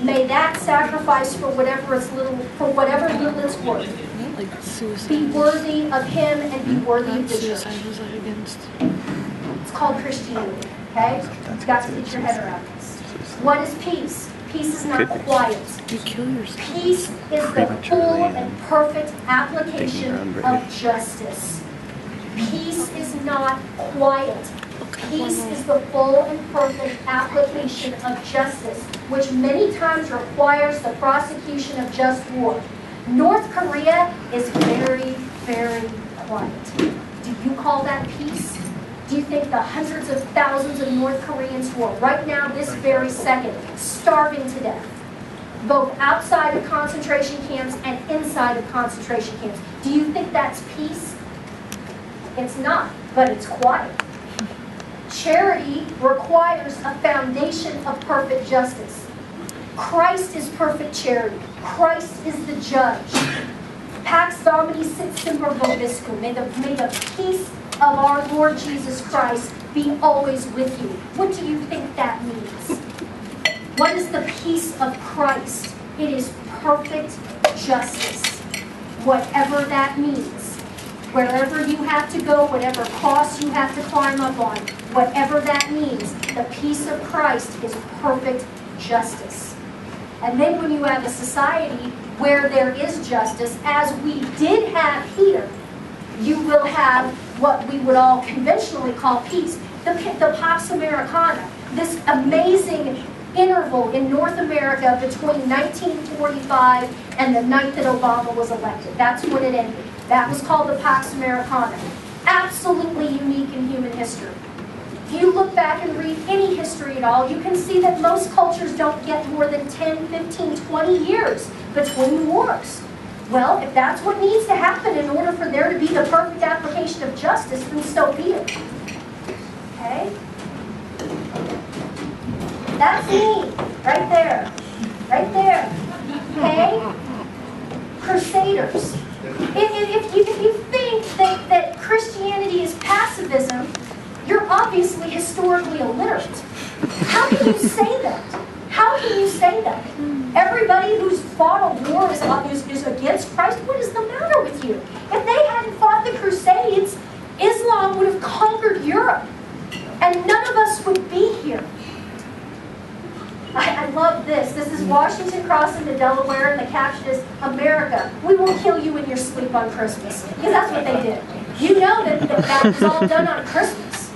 May that sacrifice for whatever little it's worth, Like suicide. be worthy of Him and be worthy of the church. Suicide was like against. It's called Christianity. Okay? You've got to get your head around this. What is peace? Peace is not quiet. You kill yourself. Peace is the full and perfect application of justice. Peace is not quiet. Peace is the full and perfect application of justice, which many times requires the prosecution of just war. North Korea is very, very quiet. Do you call that peace? Do you think the hundreds of thousands of North Koreans who are right now, this very second, starving to death, both outside of concentration camps and inside of concentration camps, do you think that's peace? It's not, but it's quiet. Charity requires a foundation of perfect justice. Christ is perfect charity. Christ is the judge. Pax Domini sit semper vobiscum. May the peace of our Lord Jesus Christ be always with you. What do you think that means? What is the peace of Christ? It is perfect justice. Whatever that means. Wherever you have to go, whatever cross you have to climb up on, whatever that means, the peace of Christ is perfect justice. And then when you have a society where there is justice, as we did have here, you will have what we would all conventionally call peace. The Pax Americana, this amazing interval in North America between 1945 and the night that Obama was elected. That's when it ended. That was called the Pax Americana. Absolutely unique in human history. If you look back and read any history at all, you can see that most cultures don't get more than 10, 15, 20 years between wars. Well, if that's what needs to happen in order for there to be the perfect application of justice, then so be it. Okay? That's me, right there. Right there. Okay? Crusaders. If you think that Christianity is pacifism, you're obviously historically illiterate. How can you say that? How can you say that? Everybody who's fought a war is against Christ. What is the matter with you? If they hadn't fought the Crusades, Islam would have conquered Europe. And none of us would be here. I love this. This is Washington crossing to Delaware, and the caption is, America, we will kill you in your sleep on Christmas. Because that's what they did. You know that was all done on Christmas.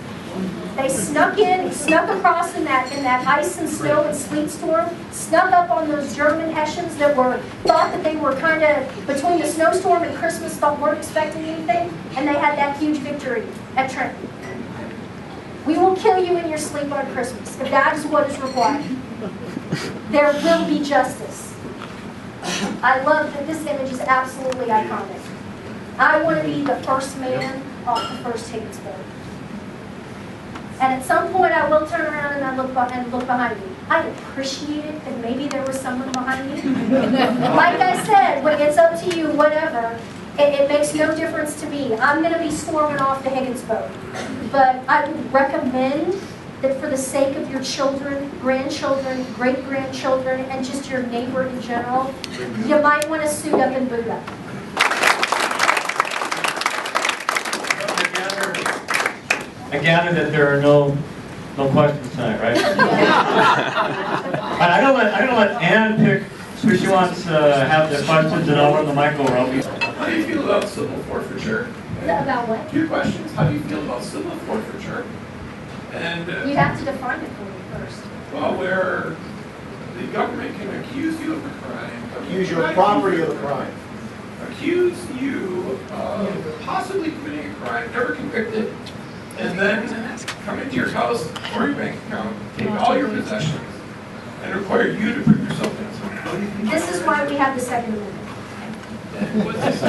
They snuck across in that ice and snow and sleet storm, snuck up on those German Hessians that thought that they were kind of between the snowstorm and Christmas, weren't expecting anything, and they had that huge victory at Trenton. We will kill you in your sleep on Christmas, if that is what is required. There will be justice. I love that this image is absolutely iconic. I want to be the first man off the first Higgins boat. And at some point I will turn around and look behind me. I appreciate it that maybe there was someone behind me. Like I said, when it's up to you, whatever, it makes no difference to me. I'm going to be storming off the Higgins boat. But I would recommend that for the sake of your children, grandchildren, great-grandchildren, and just your neighbor in general, you might want to suit up and boot up. I gather that there are no questions tonight, right? I'm gonna let Ann pick who she wants to have the questions, and I'll run the mic over. How do you feel about civil forfeiture? About what? 2 questions. How do you feel about civil forfeiture? And You have to define it for me first. well, where the government can accuse you of a crime, Use your property of the crime. accuse you of possibly committing a crime, never convicted, and then come into your house or your bank account, take all your possessions, and require you to prove yourself innocent. This is why we have the Second Amendment. And what's this?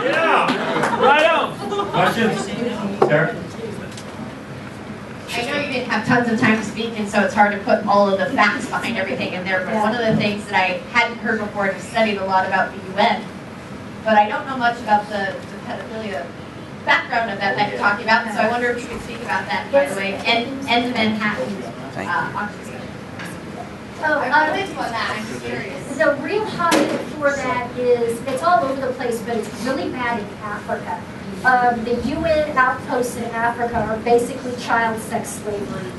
Yeah, right on. Questions, Sarah? I know you didn't have tons of time to speak, and so it's hard to put all of the facts behind everything in there, but one of the things that I hadn't heard before, and I've studied a lot about the UN, but I don't know much about the pedophilia background of that you're talking about, and so I wonder if you could speak about that, by the way, and Manhattan. I wanted to on that, I'm just curious. The real hotbed for that is, it's all over the place, but it's really bad in Africa. The UN outposts in Africa are basically child sex slavery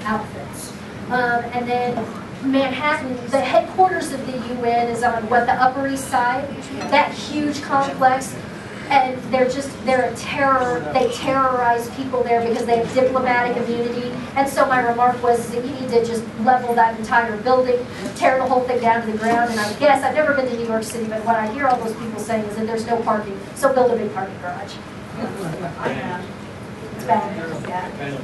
outfits. And then Manhattan, the headquarters of the UN is on the Upper East Side, that huge complex. And they're a terror. They terrorize people there because they have diplomatic immunity. And so my remark was that you need to just level that entire building, tear the whole thing down to the ground. And I guess, I've never been to New York City, but what I hear all those people saying is that there's no parking, so build a big parking garage. It's bad. Yeah.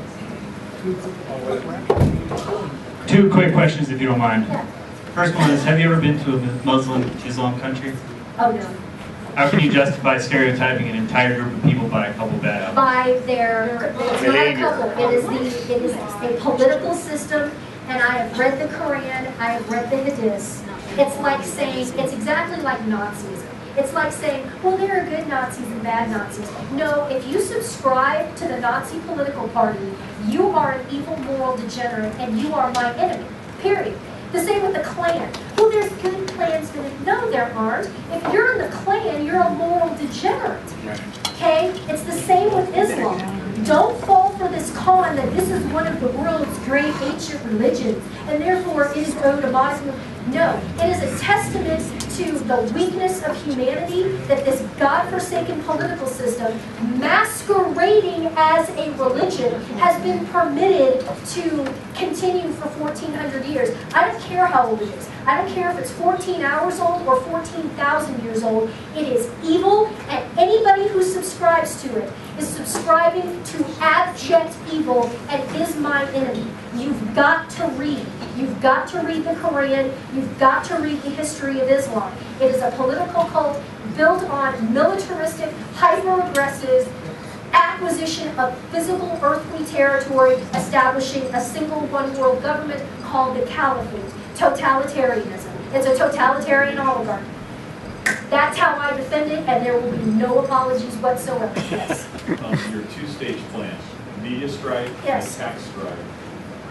2 quick questions, if you don't mind. Yeah. First one is, have you ever been to a Muslim Islam country? Oh no. How can you justify stereotyping an entire group of people by a couple bad apples? By their, it's not a couple, it is a political system, and I have read the Quran, I have read the Hadiths, It's like saying, it's exactly like Nazism. It's like saying, well, there are good Nazis and bad Nazis. No, if you subscribe to the Nazi political party, you are an evil moral degenerate and you are my enemy, period. The same with the Klan. Well, there's good Klansmen. No, there aren't. If you're in the Klan, you're a moral degenerate. Okay? It's the same with Islam. Don't fall for this con that this is one of the world's great ancient religions, and therefore it is owed a modest. No, it is a testament to the weakness of humanity that this godforsaken political system, masquerading as a religion, has been permitted to continue for 1,400 years. I don't care how old it is. I don't care if it's 14 hours old or 14,000 years old. It is evil, and anybody who subscribes to it is subscribing to abject evil and is my enemy. You've got to read. You've got to read the Quran. You've got to read the history of Islam. It is a political cult built on militaristic, hyper-aggressive acquisition of physical earthly territory, establishing a single one-world government called the Caliphate. Totalitarianism. It's a totalitarian oligarchy. That's how I defend it, and there will be no apologies whatsoever. Yes. Your two-stage plan, media strike Yes. and tax strike,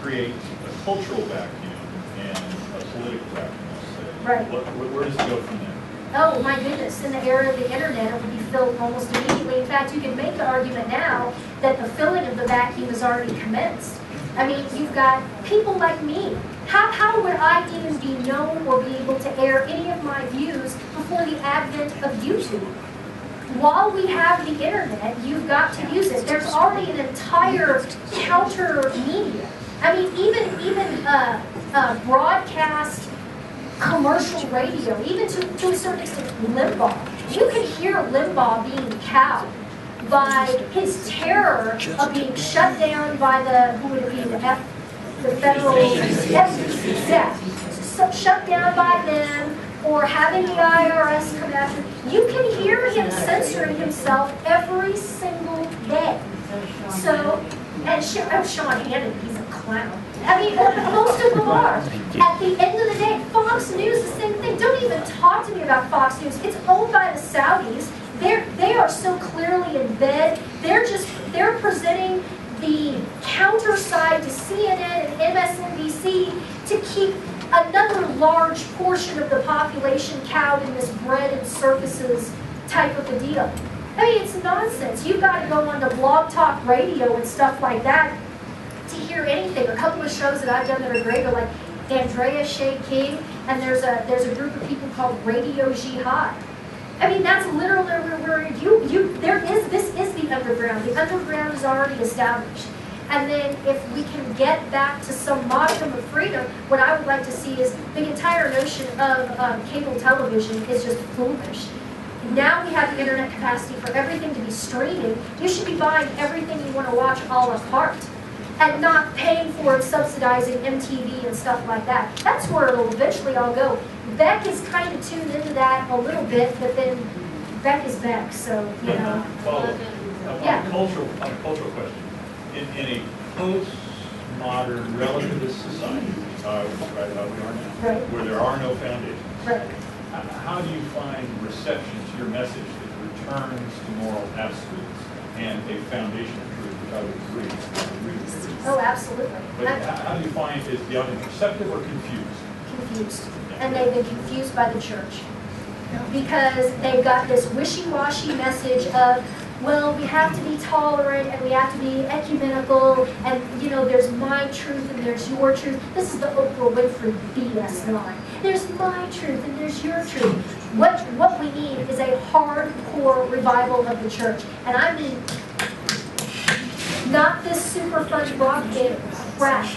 create a cultural vacuum and a political vacuum, let's say. Right. Where does it go from there? Oh my goodness, in the era of the internet, it would be filled almost immediately. In fact, you can make the argument now that the filling of the vacuum has already commenced. I mean, you've got people like me. How would I even be known or be able to air any of my views before the advent of YouTube? While we have the internet, you've got to use it. There's already an entire counter media. I mean, even broadcast commercial radio, even to a certain extent, Limbaugh. You can hear Limbaugh being cowed by his terror of being shut down by the, who would it be, the federal FCC, yeah. So shut down by them, or having the IRS come after. You can hear him censoring himself every single day. So, and Sean Hannity, he's a clown. I mean, most of them are. At the end of the day, Fox News, the same thing. Don't even talk to me about Fox News. It's owned by the Saudis. They are so clearly in bed. They're presenting the counter side to CNN and MSNBC to keep another large portion of the population cowed in this bread and circuses type of a deal. I mean, it's nonsense. You've got to go on to Blog Talk Radio and stuff like that to hear anything. A couple of shows that I've done that are great are like Andrea Shea King, and there's a group of people called Radio Jihad. I mean, that's literally where this is the underground. The underground is already established. And then if we can get back to some modicum of freedom, what I would like to see is the entire notion of cable television is just foolish. Now we have the internet capacity for everything to be streaming. You should be buying everything you want to watch a la carte and not paying for it, subsidizing MTV and stuff like that. That's where it'll eventually all go. Beck is kind of tuned into that a little bit, but then Beck is Beck, so, you know. On a cultural question, in a postmodern relativist society, which I would describe how we are now, Right. where there are no foundations, Right. how do you find reception to your message that returns to moral absolutes and a foundation of truth, which I would agree with? Oh, absolutely. But how do you find, is the audience receptive or confused? Confused. And they've been confused by the church. Because they've got this wishy-washy message of, well, we have to be tolerant and we have to be ecumenical and, you know, there's my truth and there's your truth. This is the Oprah Winfrey BS line. There's my truth and there's your truth. What we need is a hardcore revival of the church. And I mean, not this super fun propaganda crap.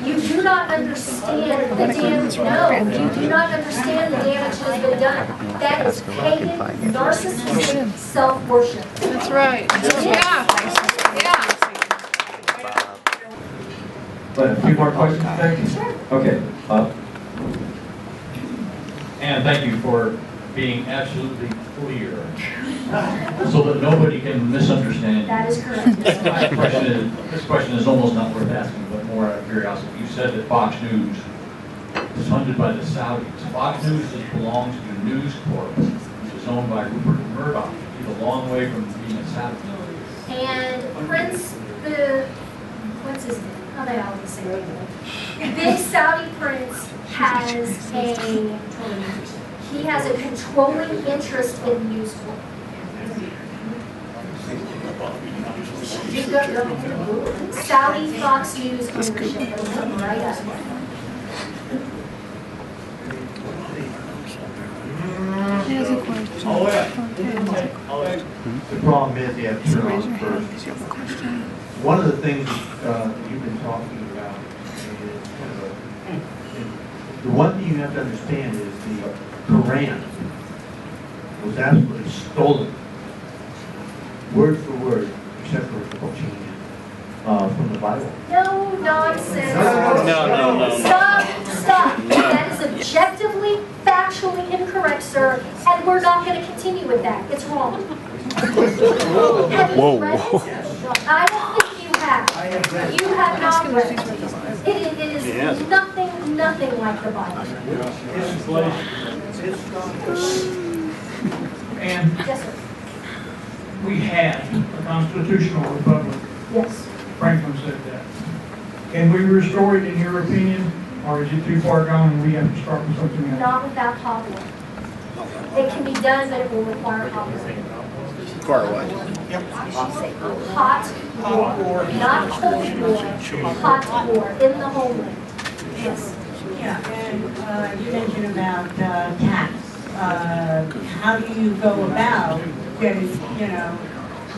You do not understand the damage. No, you do not understand the damage that has been done. That is pagan, narcissistic self-worship. That's right. Yeah. But a few more questions, thank you. Sure. Okay, Bob. And thank you for being absolutely clear, so that nobody can misunderstand you. That is correct. This question is almost not worth asking, but more out of curiosity. You said that Fox News is funded by the Saudis. Fox News belongs to News Corp, which is owned by Rupert Murdoch. He's a long way from being a Saudi. And what's his name? Oh, they always say it. Big Saudi prince has a controlling interest in News Corp. Saudi Fox News ownership, it'll come right up. He has a question. The problem is you have to turn Raise on your hand first. because you have a question. One of the things you've been talking about is kind of the one thing you have to understand is the Quran was absolutely stolen, word for word, except for a couple changes from the Bible. No nonsense. No. Stop. That is objectively, factually incorrect, sir, and we're not going to continue with that. It's wrong. Have you read it? I don't think you have. You have not read it. It is nothing like the Bible. And Yes, sir. we had a constitutional republic. Yes. Franklin said that. Can we restore it in your opinion, or is it too far gone and we have to start with something else? Not without hot water. It can be done, but it will require hot water. Require what? Hot war, not cold war, hot war in the homeland. Yes. Yeah, and you mentioned about tax. How do you go about getting,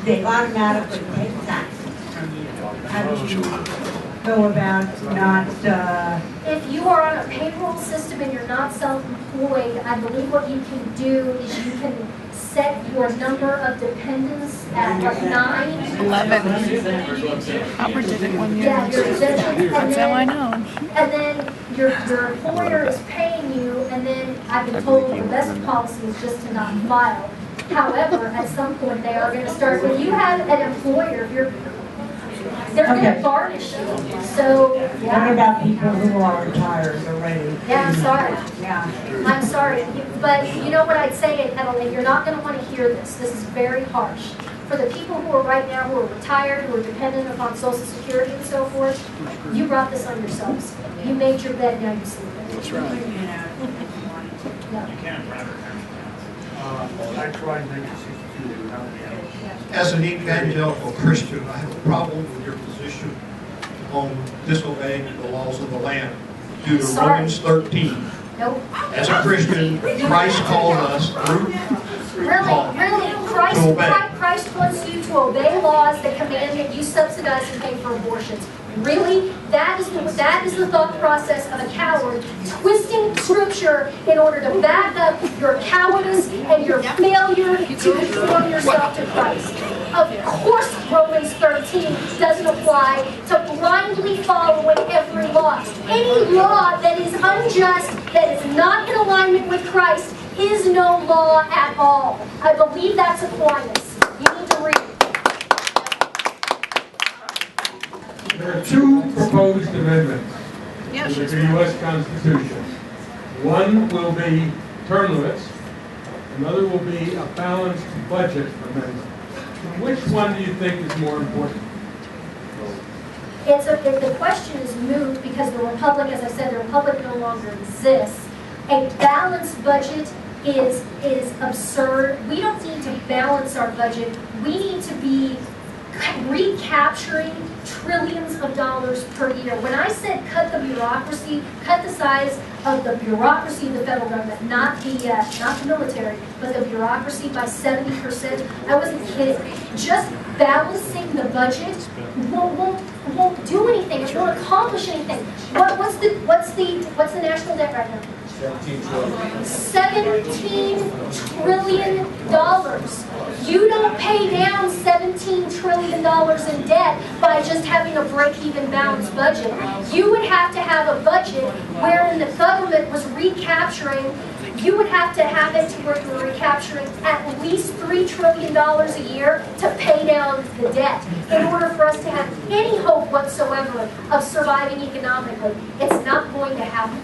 they automatically take taxes from you? How do you go about not... If you are on a payroll system and you're not self-employed, I believe what you can do is you can set your number of dependents at like 9. 11. Albert did it 1 year. Yeah, your exemption, That's how I know. and then your employer is paying you, and then I've been told the best policy is just to not file. However, at some point they are going to start, when you have an employer, they're going to garnish you. So, What yeah. about people who are retired already? Yeah, I'm sorry. Yeah. I'm sorry, but you know what I'd say, and you're not going to want to hear this. This is very harsh. For the people who are right now, who are retired, who are dependent upon Social Security and so forth, you brought this on yourselves. You made your bed, now you sleep in it. That's right. Yeah. I tried 1962. As an evangelical Christian, I have a problem with your position on disobeying the laws of the land due to Sorry. Romans 13. Nope. As a Christian, Christ called us through Paul Really, to obey. Christ wants you to obey laws that command that you subsidize and pay for abortions. Really? That is the thought process of a coward, twisting scripture in order to back up your cowardice and your failure to conform yourself to Christ. Of course Romans 13 doesn't apply to blindly following every law. Any law that is unjust, that is not in alignment with Christ, is no law at all. I believe that's Aquinas. You need to read it. There are two proposed amendments Yeah, to she's the U.S. Constitution. One will be term limits, another will be a balanced budget amendment. Which one do you think is more important? The question is moot because the Republic, as I said, the Republic no longer exists. A balanced budget is absurd. We don't need to balance our budget. We need to be recapturing trillions of dollars per year. When I said cut the bureaucracy, cut the size of the bureaucracy of the federal government, not the military, but the bureaucracy by 70%, I wasn't kidding. Just balancing the budget won't do anything. It won't accomplish anything. What's the national debt right now? $17 trillion. You don't pay down $17 trillion in debt by just having a break-even balanced budget. You would have to have a budget wherein the government was recapturing, you would have to have it to where you were recapturing at least $3 trillion a year to pay down the debt in order for us to have any hope whatsoever of surviving economically. It's not going to happen.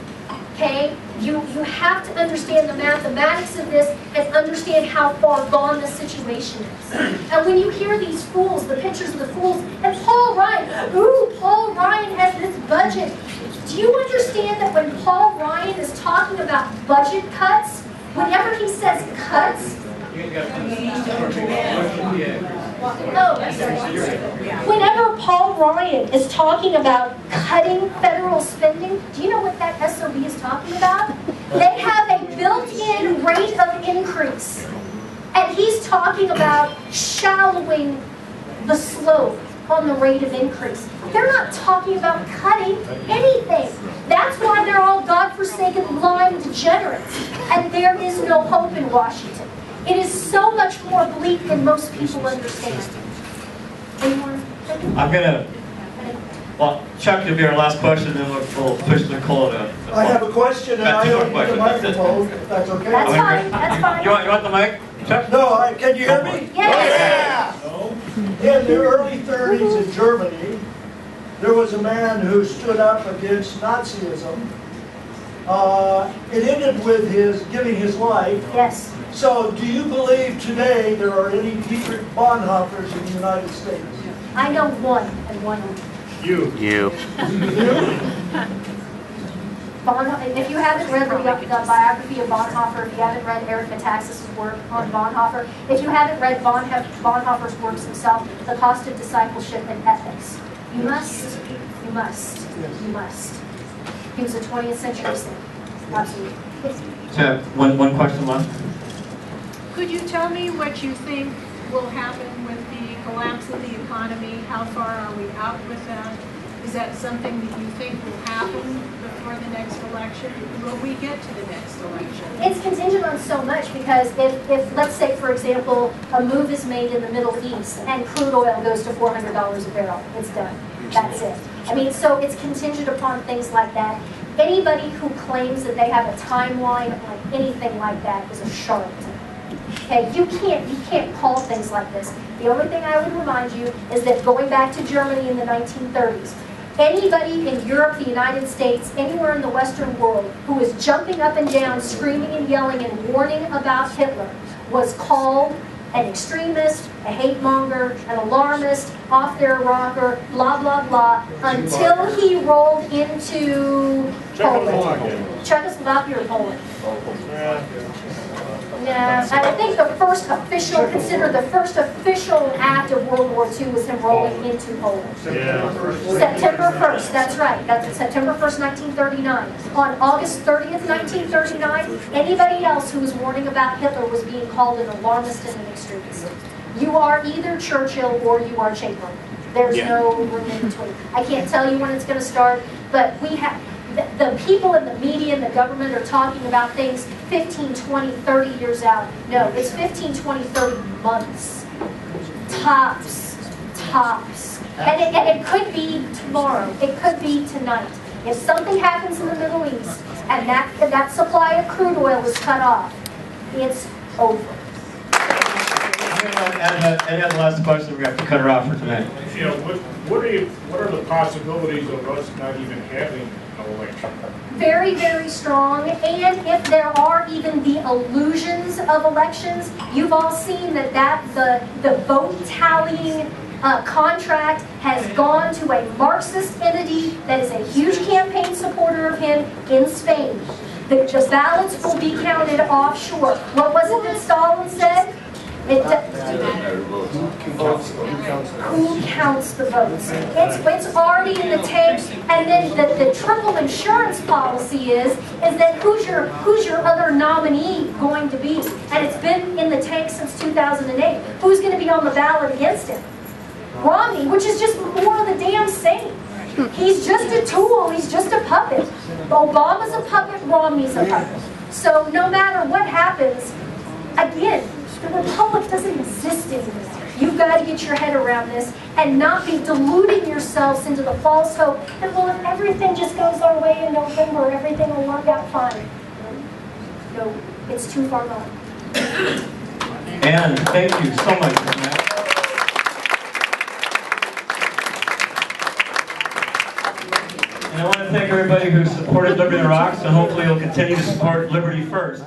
Okay? You have to understand the mathematics of this and understand how far gone the situation is. And when you hear these fools, the pictures of the fools, and Paul Ryan, ooh, Paul Ryan has this budget. Do you understand that when Paul Ryan is talking about budget cuts, whenever he says cuts, whenever Paul Ryan is talking about cutting federal spending, do you know what that SOB is talking about? They have a built-in rate of increase. And he's talking about shallowing the slope on the rate of increase. They're not talking about cutting anything. That's why they're all godforsaken lying degenerates. And there is no hope in Washington. It is so much more bleak than most people understand. Anyone? I'm gonna, well, Chuck, you'll be our last question, then we'll push Nicole to. I have a question, and Got I two more don't need a questions. microphone, if that's okay. That's fine, that's fine. You want the mic, Chuck? No, can you hear me? Yes. In the early 30s in Germany, there was a man who stood up against Nazism. It ended with his giving his life. Yes. So do you believe today there are any Dietrich Bonhoeffers in the United States? I know one, and one only. You. If you haven't read the biography of Bonhoeffer, if you haven't read Eric Metaxas' work on Bonhoeffer, if you haven't read Bonhoeffer's works himself, The Cost of Discipleship and Ethics, you must. He was a 20th century saint. Absolutely. So, one question left. Could you tell me what you think will happen with the collapse of the economy? How far are we out with that? Is that something that you think will happen before the next election? Will we get to the next election? It's contingent on so much because if let's say, for example, a move is made in the Middle East and crude oil goes to $400 a barrel, it's done. That's it. I mean, so it's contingent upon things like that. Anybody who claims that they have a timeline on anything like that is a charlatan. Okay, you can't call things like this. The only thing I would remind you is that going back to Germany in the 1930s, anybody in Europe, the United States, anywhere in the Western world who was jumping up and down, screaming and yelling and warning about Hitler was called an extremist, a hate monger, an alarmist, off their rocker, blah, blah, blah, until he rolled into Poland. Czechoslovakia or Poland? Yeah, I think the first official, considered the first official act of World War II was him rolling into Poland. September 1st, that's right. That's September 1st, 1939. On August 30th, 1939, anybody else who was warning about Hitler was being called an alarmist and an extremist. You are either Churchill or you are Chamberlain. There's no room in between. I can't tell you when it's going to start, but we have... The people in the media and the government are talking about things 15, 20, 30 years out. No, it's 15, 20, 30 months. Tops. And it could be tomorrow. It could be tonight. If something happens in the Middle East and that supply of crude oil is cut off, it's over. Any other last question? We have to cut her off for tonight. You know, what are the possibilities of us not even having an election? Very, very strong. And if there are even the illusions of elections, you've all seen that the vote tallying contract has gone to a Marxist entity that is a huge campaign supporter of him in Spain. The ballots will be counted offshore. What was it that Stalin said? Who counts the votes? It's already in the tank, and then the triple insurance policy is that who's your other nominee going to be? And it's been in the tank since 2008. Who's going to be on the ballot against him? Romney, which is just more of the damn same. He's just a tool. He's just a puppet. Obama's a puppet. Romney's a puppet. So no matter what happens, again, the Republic doesn't exist anymore. You've got to get your head around this and not be deluding yourselves into the false hope that, well, if everything just goes our way in November, everything will work out fine. No, it's too far gone. And thank you so much for that. And I want to thank everybody who supported Liberty Rocks, and hopefully you'll continue to support Liberty First.